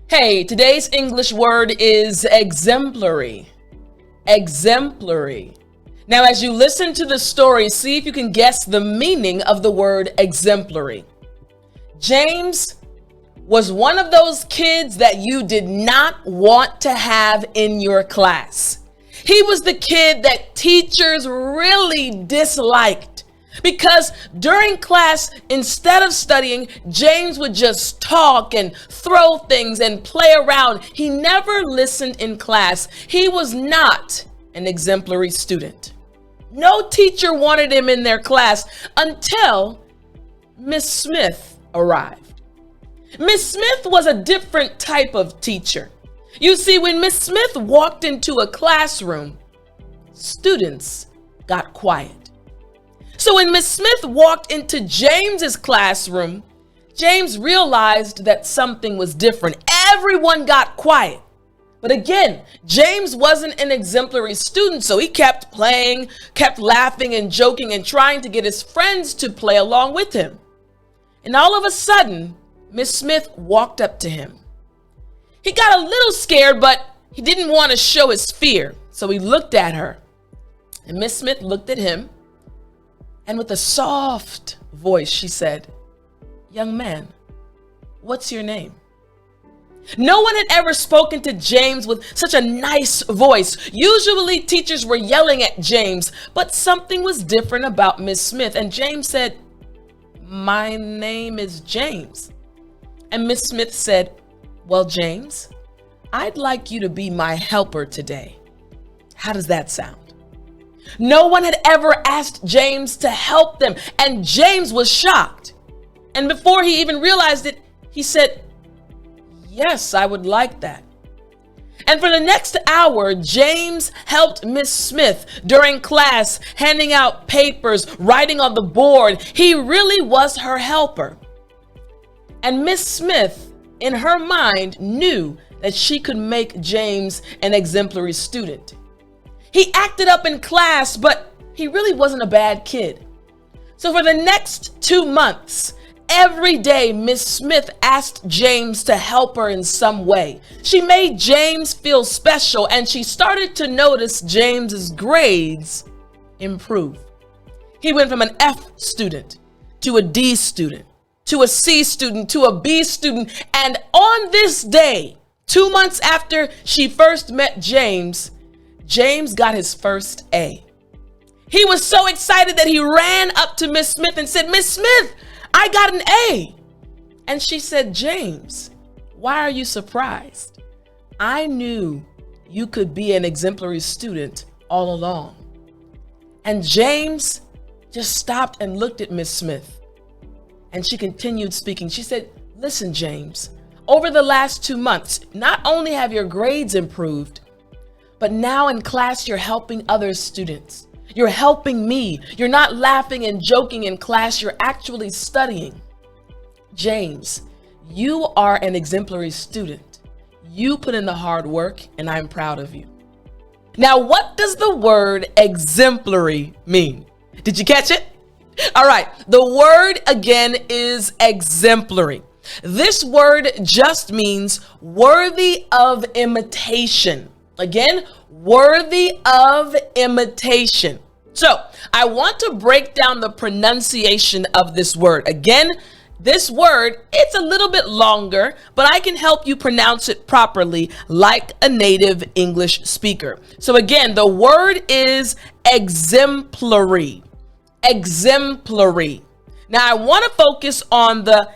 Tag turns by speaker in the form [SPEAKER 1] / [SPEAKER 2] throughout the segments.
[SPEAKER 1] Hey, today's English word is exemplary. Exemplary. Now, as you listen to the story, see if you can guess the meaning of the word exemplary. James was one of those kids that you did not want to have in your class. He was the kid that teachers really disliked. Because during class, instead of studying, James would just talk and throw things and play around. He never listened in class. He was not an exemplary student. No teacher wanted him in their class until Miss Smith arrived. Miss Smith was a different type of teacher. You see, when Miss Smith walked into a classroom, students got quiet. So when Miss Smith walked into James's classroom, James realized that something was different. Everyone got quiet. But again, James wasn't an exemplary student, so he kept playing, kept laughing and joking and trying to get his friends to play along with him. And all of a sudden, Miss Smith walked up to him. He got a little scared, but he didn't want to show his fear, so he looked at her. And Miss Smith looked at him. And with a soft voice, she said, "Young man, what's your name?" No one had ever spoken to James with such a nice voice. Usually teachers were yelling at James, but something was different about Miss Smith. And James said, "My name is James." And Miss Smith said, "Well, James, I'd like you to be my helper today. How does that sound?" No one had ever asked James to help them, and James was shocked. And before he even realized it, he said, "Yes, I would like that." And for the next hour, James helped Miss Smith during class, handing out papers, writing on the board. He really was her helper. And Miss Smith, in her mind, knew that she could make James an exemplary student. He acted up in class, but he really wasn't a bad kid. So for the next 2 months, every day, Miss Smith asked James to help her in some way. She made James feel special, and she started to notice James's grades improve. He went from an F student to a D student, to a C student, to a B student. And on this day, 2 months after she first met James got his first A. He was so excited that he ran up to Miss Smith and said, "Miss Smith, I got an A." And she said, "James, why are you surprised? I knew you could be an exemplary student all along." And James just stopped and looked at Miss Smith. And she continued speaking. She said, "Listen, James, over the last 2 months, not only have your grades improved, but now in class, you're helping other students. You're helping me. You're not laughing and joking in class. You're actually studying. James, you are an exemplary student. You put in the hard work, and I'm proud of you." Now, what does the word exemplary mean? Did you catch it? All right. The word again is exemplary. This word just means worthy of imitation. Again, worthy of imitation. So I want to break down the pronunciation of this word. Again, this word, it's a little bit longer, but I can help you pronounce it properly like a native English speaker. So again, the word is exemplary. Exemplary. Now I want to focus on the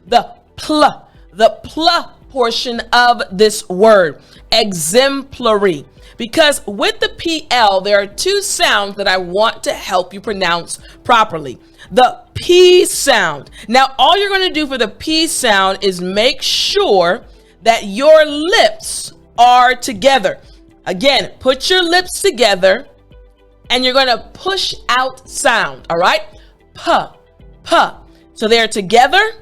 [SPEAKER 1] the pl portion of this word, exemplary, because with the PL, there are 2 sounds that I want to help you pronounce properly. The P sound. Now, all you're going to do for the P sound is make sure that your lips are together. Again, put your lips together and you're going to push out sound. All right. P. So they're together.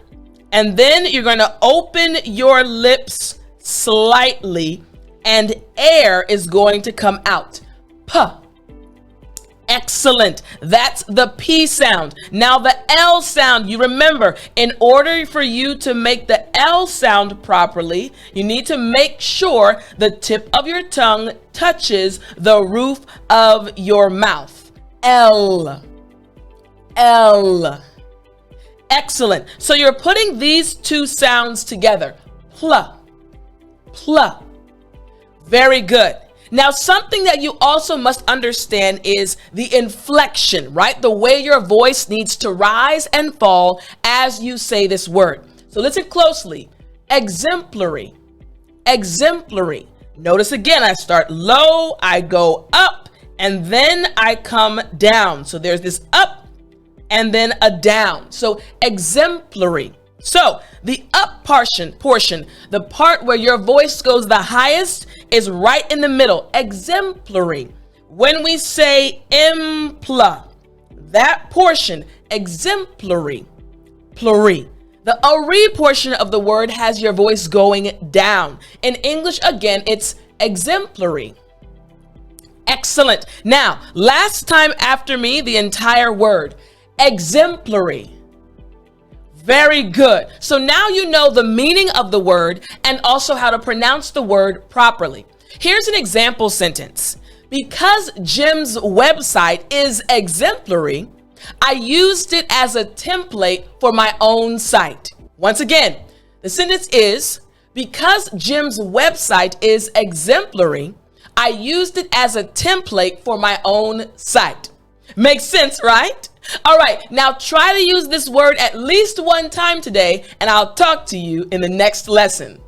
[SPEAKER 1] And then you're going to open your lips slightly and air is going to come out. P. Excellent. That's the P sound. Now the L sound, you remember, in order for you to make the L sound properly, you need to make sure the tip of your tongue touches the roof of your mouth. L. L. Excellent. So you're putting these two sounds together. Pl. Pl. Very good. Now, something that you also must understand is the inflection, right? The way your voice needs to rise and fall as you say this word. So listen closely. Exemplary. Exemplary. Notice again, I start low, I go up, and then I come down. So there's this up and then a down. So exemplary. So the up portion, the part where your voice goes the highest, is right in the middle. Exemplary. When we say impla, that portion, exemplary, pluri. The ari portion of the word has your voice going down. In English, again, it's exemplary. Excellent. Now, last time after me, the entire word, exemplary. Very good. So now you know the meaning of the word and also how to pronounce the word properly. Here's an example sentence. Because Jim's website is exemplary, I used it as a template for my own site. Once again, the sentence is, because Jim's website is exemplary, I used it as a template for my own site. Makes sense, right? All right, now try to use this word at least one time today, and I'll talk to you in the next lesson.